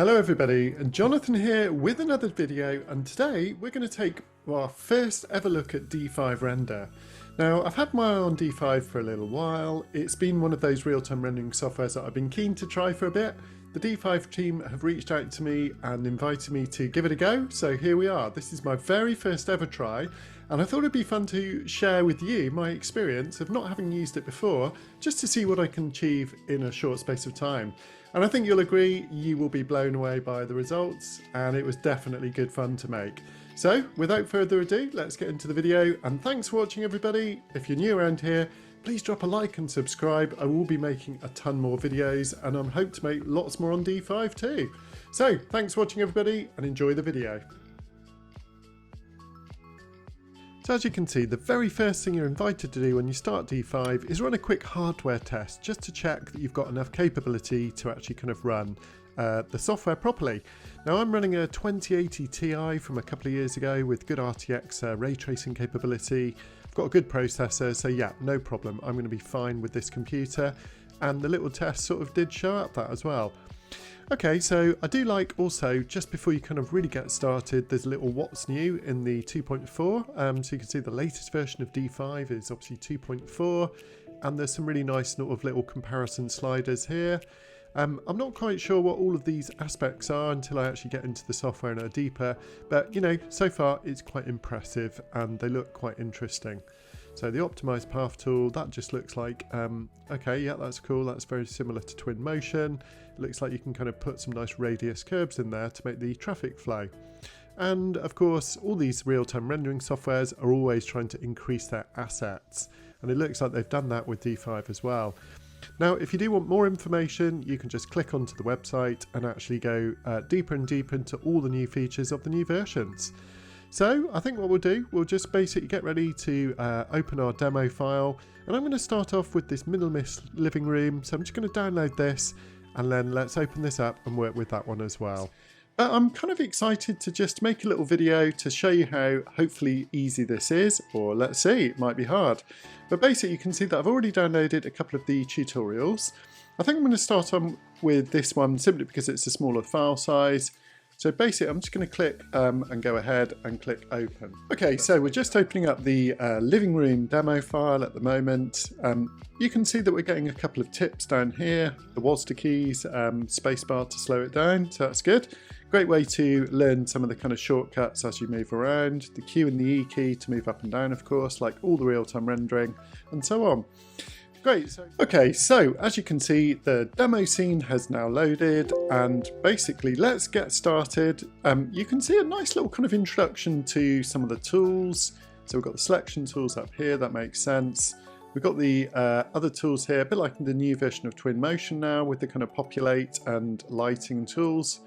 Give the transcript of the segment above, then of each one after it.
Hello everybody, and Jonathan here with another video, and today we're going to take our first ever look at D5 Render. Now, I've had my eye on D5 for a little while. It's been one of those real-time rendering softwares that I've been keen to try for a bit. The D5 team have reached out to me and invited me to give it a go, so here we are. This is my very first ever try, and I thought it'd be fun to share with you my experience of not having used it before, just to see what I can achieve in a short space of time. And I think you'll agree you will be blown away by the results, and it was definitely good fun to make. So without further ado, let's get into the video, and thanks for watching everybody. If you're new around here, please drop a like and subscribe. I will be making a ton more videos, and I'm hoping to make lots more on D5 too. So thanks for watching everybody, and enjoy the video. So as you can see, the very first thing you're invited to do when you start D5 is run a quick hardware test, just to check that you've got enough capability to actually kind of run the software properly. Now I'm running a 2080 Ti from a couple of years ago with good RTX ray tracing capability. I've got a good processor, so yeah, no problem. I'm going to be fine with this computer, and the little test sort of did show up that as well. Okay, so I do like also, just before you kind of really get started, there's a little what's new in the 2.4. So you can see the latest version of D5 is obviously 2.4, and there's some really nice sort of little comparison sliders here. I'm not quite sure what all of these aspects are until I actually get into the software and are deeper, but you know, so far it's quite impressive and they look quite interesting. So the optimized path tool, that just looks like, okay, yeah, that's cool. That's very similar to Twinmotion. It looks like you can kind of put some nice radius curves in there to make the traffic flow. And of course, all these real-time rendering softwares are always trying to increase their assets. And it looks like they've done that with D5 as well. Now, if you do want more information, you can just click onto the website and actually go deeper and deeper into all the new features of the new versions. So I think what we'll do, we'll just basically get ready to open our demo file, and I'm going to start off with this Minimalist living room. So I'm just going to download this, and then let's open this up and work with that one as well. I'm kind of excited to just make a little video to show you how hopefully easy this is, or let's see, it might be hard. But basically you can see that I've already downloaded a couple of the tutorials. I think I'm going to start on with this one simply because it's a smaller file size. So basically I'm just going to click and go ahead and click open. Okay, so we're just opening up the living room demo file at the moment. You can see that we're getting a couple of tips down here. The WASD keys, spacebar to slow it down, so that's good. Great way to learn some of the kind of shortcuts as you move around. The Q and the E key to move up and down, of course, like all the real-time rendering and so on. Great. Okay, so as you can see, the demo scene has now loaded, and basically let's get started. You can see a nice little kind of introduction to some of the tools. So we've got the selection tools up here, that makes sense. We've got the other tools here, a bit like the new version of Twinmotion now, with the kind of populate and lighting tools.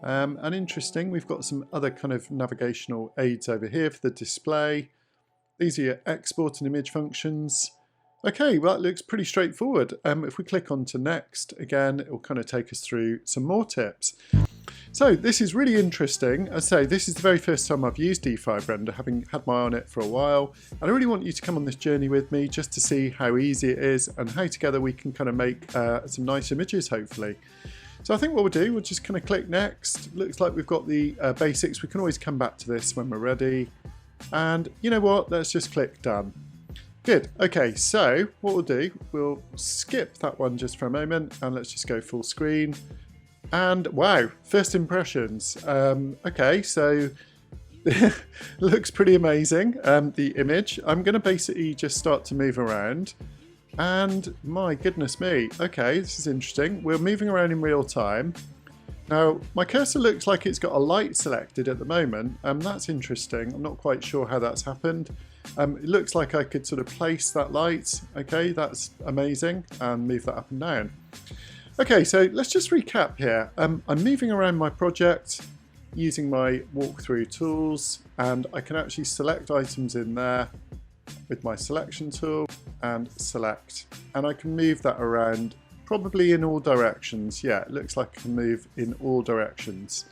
And interesting, we've got some other kind of navigational aids over here for the display. These are your export and image functions. Okay, well that looks pretty straightforward. If we click on to next, again, it will kind of take us through some more tips. So this is really interesting. As I say, this is the very first time I've used D5 Render, having had my eye on it for a while. And I really want you to come on this journey with me just to see how easy it is and how together we can kind of make some nice images, hopefully. So I think what we'll do, we'll just kind of click next. Looks like we've got the basics. We can always come back to this when we're ready. And you know what, let's just click done. Good. Okay, so what we'll do, we'll skip that one just for a moment and let's just go full screen. And wow, first impressions. Okay, so looks pretty amazing, the image. I'm going to basically just start to move around. And my goodness me, okay, this is interesting. We're moving around in real time. Now, my cursor looks like it's got a light selected at the moment. That's interesting. I'm not quite sure how that's happened. It looks like I could sort of place that light. Okay, that's amazing. And move that up and down. Okay, so let's just recap here. I'm moving around my project using my walkthrough tools, and I can actually select items in there with my selection tool and select. And I can move that around probably in all directions. Yeah, it looks like I can move in all directions.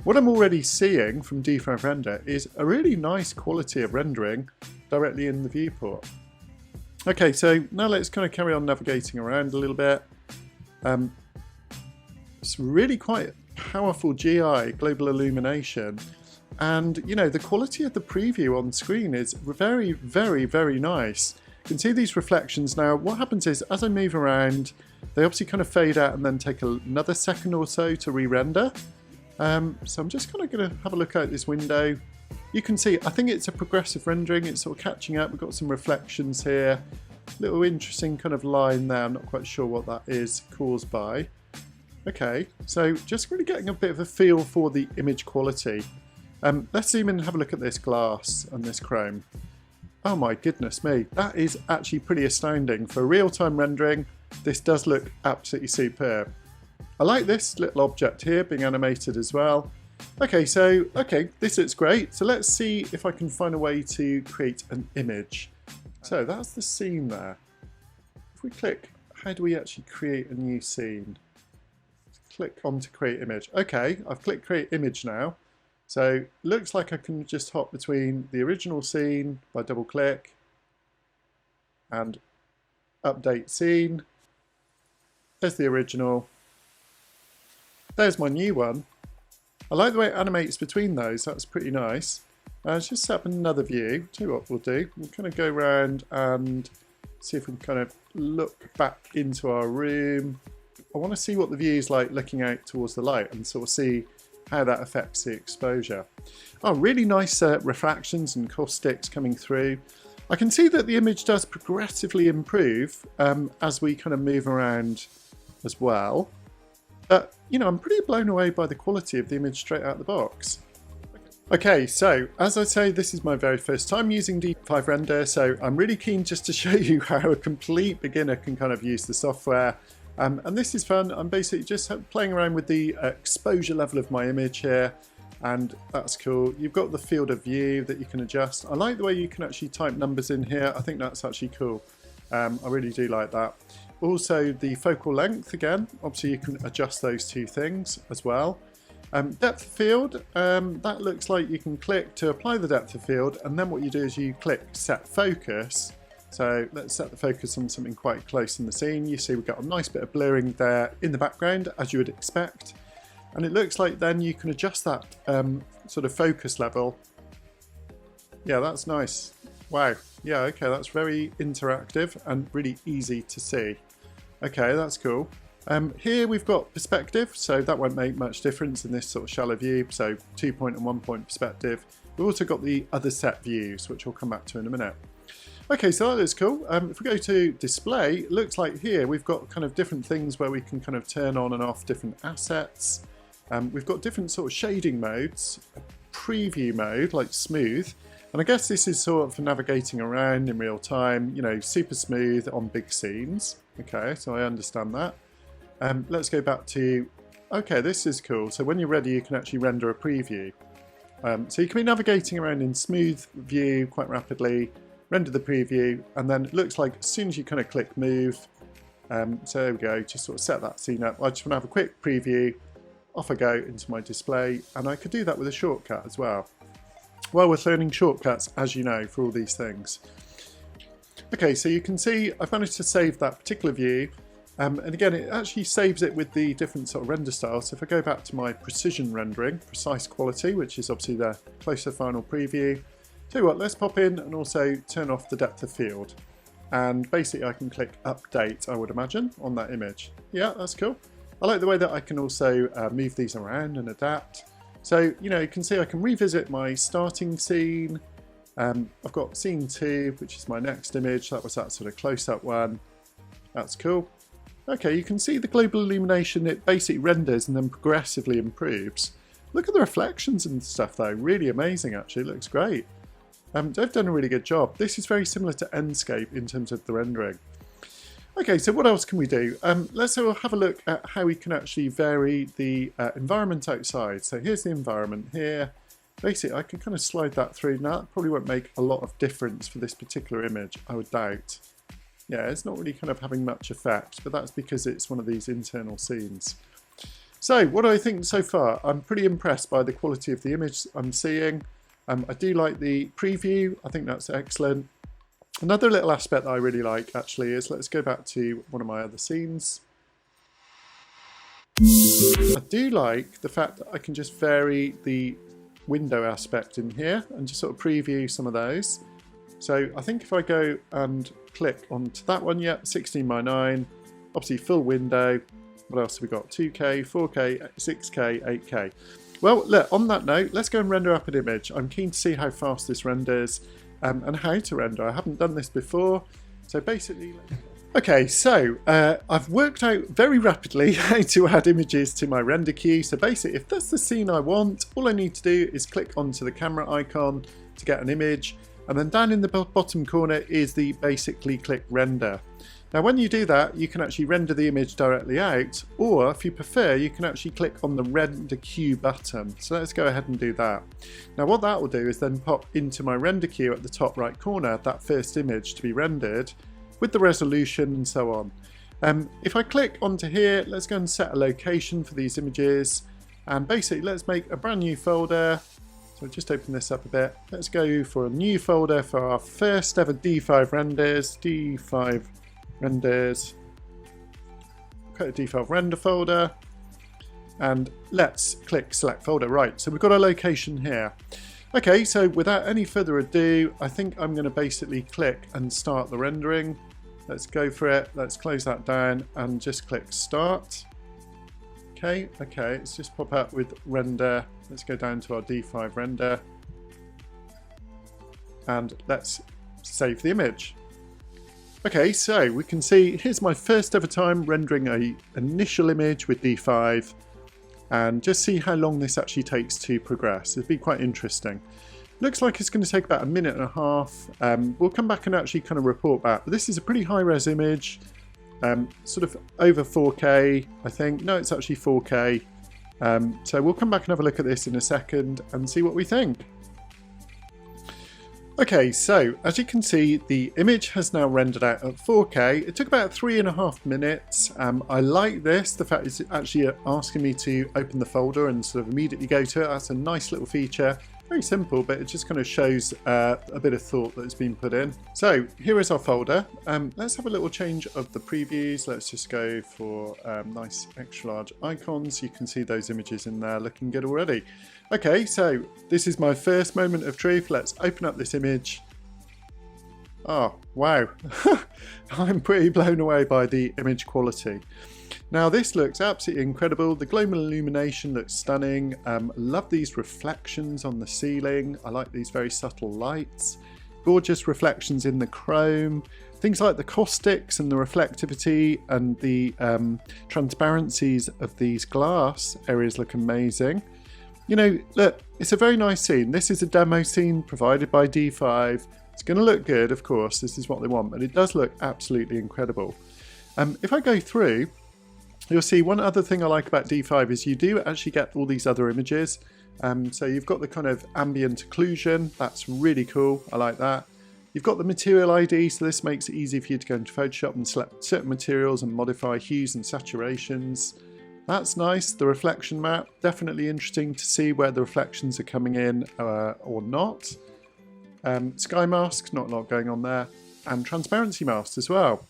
What I'm already seeing from D5 Render is a really nice quality of rendering directly in the viewport. Okay, so now let's kind of carry on navigating around a little bit. It's really quite powerful GI, global illumination. And you know, the quality of the preview on screen is very, very, very nice. You can see these reflections now. What happens is, as I move around, they obviously kind of fade out and then take another second or so to re-render. So I'm just kind of going to have a look out this window. You can see, I think it's a progressive rendering. It's sort of catching up. We've got some reflections here. Little interesting kind of line there. I'm not quite sure what that is caused by. Okay, so just really getting a bit of a feel for the image quality. Let's zoom in and have a look at this glass and this chrome. Oh my goodness me, that is actually pretty astounding. For real-time rendering, this does look absolutely superb. I like this little object here being animated as well. Okay, this looks great. So let's see if I can find a way to create an image. So that's the scene there. If we click, how do we actually create a new scene? Click on to create image. Okay, I've clicked create image now. So looks like I can just hop between the original scene by double click and update scene. There's the original. There's my new one. I like the way it animates between those. That's pretty nice. Let's just set up another view. Tell you what we'll do. We'll kind of go around and see if we can kind of look back into our room. I want to see what the view is like looking out towards the light and sort of see how that affects the exposure. Oh, really nice refractions and caustics coming through. I can see that the image does progressively improve as we kind of move around as well. But, you know, I'm pretty blown away by the quality of the image straight out of the box. Okay, so as I say, this is my very first time using D5 Render, so I'm really keen just to show you how a complete beginner can kind of use the software. And this is fun. I'm basically just playing around with the exposure level of my image here, and that's cool. You've got the field of view that you can adjust. I like the way you can actually type numbers in here. I think that's actually cool. I really do like that. Also the focal length again, obviously you can adjust those two things as well. Depth of field, that looks like you can click to apply the depth of field, and then what you do is you click set focus. So let's set the focus on something quite close in the scene. You see we've got a nice bit of blurring there in the background, as you would expect. And it looks like then you can adjust that sort of focus level. Yeah, that's nice. Wow. Yeah, okay, that's very interactive and really easy to see. Okay, that's cool. Here we've got perspective, so that won't make much difference in this sort of shallow view, so 2-point and 1-point perspective. We've also got the other set views, which we'll come back to in a minute. Okay, so that is cool. If we go to display, it looks like here we've got kind of different things where we can kind of turn on and off different assets. We've got different sort of shading modes, a preview mode like smooth, and I guess this is sort of for navigating around in real time, you know, super smooth on big scenes. Okay, so I understand that. Let's go back to, okay, this is cool. So when you're ready, you can actually render a preview. So you can be navigating around in smooth view quite rapidly, render the preview, and then it looks like as soon as you kind of click move, so there we go, just sort of set that scene up. I just want to have a quick preview, off I go into my display, and I could do that with a shortcut as well. Well, we're learning shortcuts, as you know, for all these things. Okay, so you can see I've managed to save that particular view, and again, it actually saves it with the different sort of render styles. So if I go back to my precision rendering, precise quality, which is obviously the closer final preview, tell you what, let's pop in and also turn off the depth of field. And basically I can click update, I would imagine, on that image. Yeah, that's cool. I like the way that I can also move these around and adapt. So, you know, you can see I can revisit my starting scene. I've got scene 2, which is my next image. That was that sort of close-up one. That's cool. Okay, you can see the global illumination. It basically renders and then progressively improves. Look at the reflections and stuff though. Really amazing, actually. It looks great. They've done a really good job. This is very similar to Enscape in terms of the rendering. Okay, so what else can we do? Let's have a look at how we can actually vary the environment outside. So here's the environment here. Basically, I can kind of slide that through. Now, that probably won't make a lot of difference for this particular image, I would doubt. Yeah, it's not really kind of having much effect, but that's because it's one of these internal scenes. So what do I think so far? I'm pretty impressed by the quality of the image I'm seeing. I do like the preview. I think that's excellent. Another little aspect that I really like actually is, let's go back to one of my other scenes. I do like the fact that I can just vary the window aspect in here and just sort of preview some of those. So I think if I go and click onto that one, yeah, 16:9, obviously full window. What else have we got? 2K, 4K, 6K, 8K. Well, look, on that note, let's go and render up an image. I'm keen to see how fast this renders and how to render. I haven't done this before. So basically, okay, so I've worked out very rapidly how to add images to my render queue. So basically, if that's the scene I want, all I need to do is click onto the camera icon to get an image. And then down in the bottom corner is the basically click render. Now when you do that, you can actually render the image directly out, or if you prefer, you can actually click on the render queue button. So let's go ahead and do that. Now what that will do is then pop into my render queue at the top right corner, that first image to be rendered, with the resolution and so on. If I click onto here, let's go and set a location for these images. And basically let's make a brand new folder. So just open this up a bit. Let's go for a new folder for our first ever D5 renders. D5 renders. Create a D5 render folder. And let's click select folder. Right, so we've got a location here. Okay, so without any further ado, I think I'm going to basically click and start the rendering. Let's go for it. Let's close that down and just click start. Okay, let's just pop out with render. Let's go down to our D5 render and let's save the image. Okay, so we can see here's my first ever time rendering an initial image with D5, and just see how long this actually takes to progress. It'd be quite interesting. Looks like it's going to take about 1.5 minutes. We'll come back and actually kind of report back. But this is a pretty high res image. Sort of over 4K, I think. No, it's actually 4K. So we'll come back and have a look at this in a second and see what we think. Okay, so as you can see, the image has now rendered out at 4K. It took about 3.5 minutes. I like this, the fact it's actually asking me to open the folder and sort of immediately go to it. That's a nice little feature. Very simple, but it just kind of shows a bit of thought that's been put in. So here is our folder. Let's have a little change of the previews. Let's just go for nice extra large icons. You can see those images in there looking good already. Okay, so this is my first moment of truth. Let's open up this image. Oh, wow. I'm pretty blown away by the image quality. Now this looks absolutely incredible. The global illumination looks stunning. Love these reflections on the ceiling. I like these very subtle lights. Gorgeous reflections in the chrome. Things like the caustics and the reflectivity and the transparencies of these glass areas look amazing. You know, look, it's a very nice scene. This is a demo scene provided by D5. It's going to look good, of course. This is what they want, but it does look absolutely incredible. If I go through, you'll see one other thing I like about D5 is you do actually get all these other images. So you've got the kind of ambient occlusion. That's really cool. I like that. You've got the material ID, so this makes it easy for you to go into Photoshop and select certain materials and modify hues and saturations. That's nice. The reflection map, definitely interesting to see where the reflections are coming in or not. Sky mask, not a lot going on there. And transparency masks as well.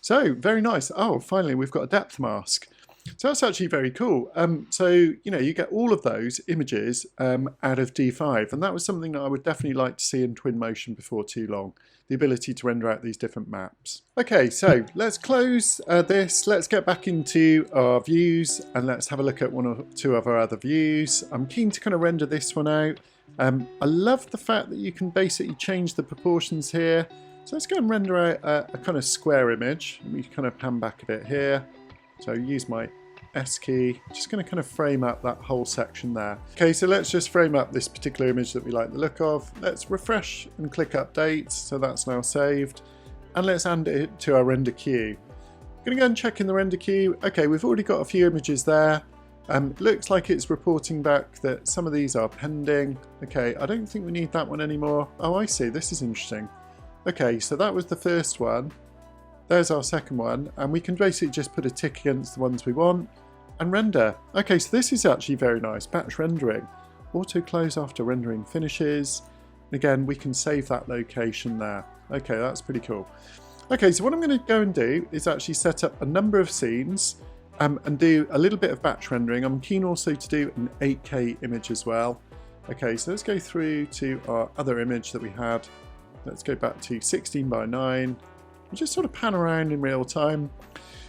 So very nice. Oh, finally we've got a depth mask. So that's actually very cool. So, you know, you get all of those images out of D5, and that was something that I would definitely like to see in Twinmotion before too long, the ability to render out these different maps. Okay, so let's close this. Let's get back into our views and let's have a look at one or two of our other views. I'm keen to kind of render this one out. I love the fact that you can basically change the proportions here. So let's go and render out a kind of square image. Let me kind of pan back a bit here. So use my S key, just going to kind of frame up that whole section there. Okay, so let's just frame up this particular image that we like the look of. Let's refresh and click update, so that's now saved. And let's add it to our render queue. I'm going to go and check in the render queue. Okay, we've already got a few images there. Looks like it's reporting back that some of these are pending. Okay, I don't think we need that one anymore. Oh, I see, this is interesting. Okay, so that was the first one. There's our second one, and we can basically just put a tick against the ones we want and render. Okay, so this is actually very nice. Batch rendering. Auto close after rendering finishes. Again, we can save that location there. Okay, that's pretty cool. Okay, so what I'm going to go and do is actually set up a number of scenes. and do a little bit of batch rendering. I'm keen also to do an 8K image as well. Okay, so let's go through to our other image that we had. Let's go back to 16:9 and just sort of pan around in real time.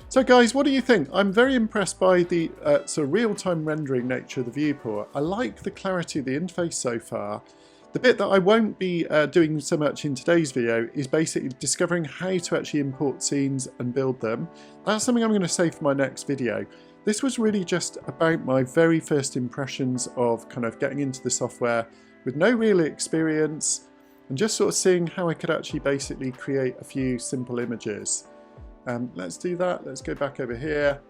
So guys, what do you think? I'm very impressed by the sort of real-time rendering nature of the viewport. I like the clarity of the interface so far. The bit that I won't be doing so much in today's video is basically discovering how to actually import scenes and build them. That's something I'm going to save for my next video. This was really just about my very first impressions of kind of getting into the software with no real experience and just sort of seeing how I could actually basically create a few simple images. Let's do that. Let's go back over here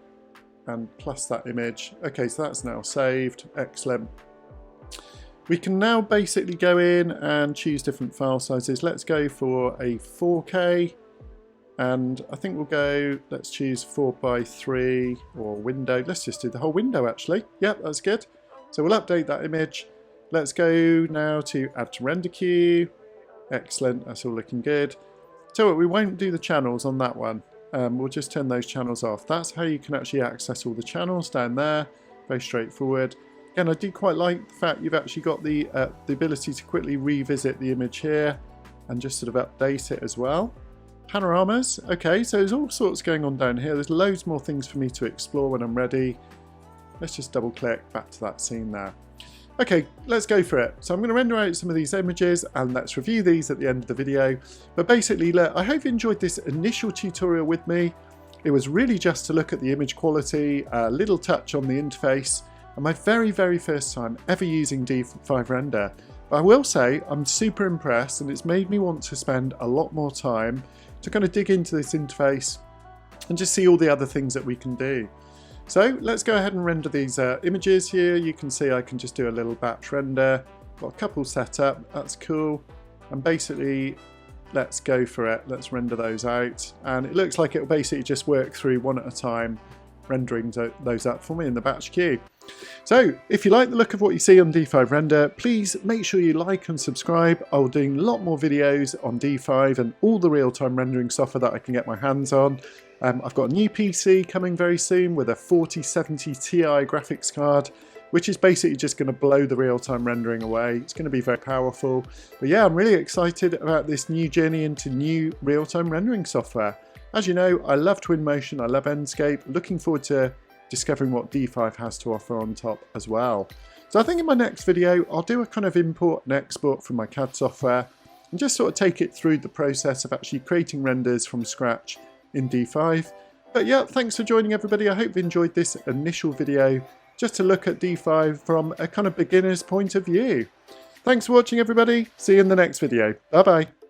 and plus that image. Okay, so that's now saved. Excellent. We can now basically go in and choose different file sizes. Let's go for a 4K, and I think we'll go, let's choose 4:3 or window. Let's just do the whole window actually. Yep, that's good. So we'll update that image. Let's go now to add to render queue. Excellent, that's all looking good. So what, we won't do the channels on that one. We'll just turn those channels off. That's how you can actually access all the channels down there. Very straightforward. Again, I do quite like the fact you've actually got the ability to quickly revisit the image here and just sort of update it as well. Panoramas, okay, so there's all sorts going on down here. There's loads more things for me to explore when I'm ready. Let's just double click back to that scene there. Okay, let's go for it. So I'm going to render out some of these images and let's review these at the end of the video. But basically, look, I hope you enjoyed this initial tutorial with me. It was really just to look at the image quality, a little touch on the interface, and my very, very first time ever using D5 Render. But I will say I'm super impressed, and it's made me want to spend a lot more time to kind of dig into this interface and just see all the other things that we can do. So let's go ahead and render these images here. You can see I can just do a little batch render. Got a couple set up, that's cool. And basically, let's go for it. Let's render those out. And it looks like it'll basically just work through one at a time, rendering those up for me in the batch queue. So if you like the look of what you see on D5 Render, please make sure you like and subscribe. I'll be doing a lot more videos on D5 and all the real-time rendering software that I can get my hands on. I've got a new PC coming very soon with a 4070 Ti graphics card, which is basically just going to blow the real-time rendering away. It's going to be very powerful. But yeah, I'm really excited about this new journey into new real-time rendering software. As you know, I love Twinmotion, I love Enscape. Looking forward to discovering what D5 has to offer on top as well. So I think in my next video, I'll do a kind of import and export from my CAD software and just sort of take it through the process of actually creating renders from scratch in D5. But yeah, thanks for joining everybody. I hope you enjoyed this initial video just to look at D5 from a kind of beginner's point of view. Thanks for watching everybody. See you in the next video. Bye bye.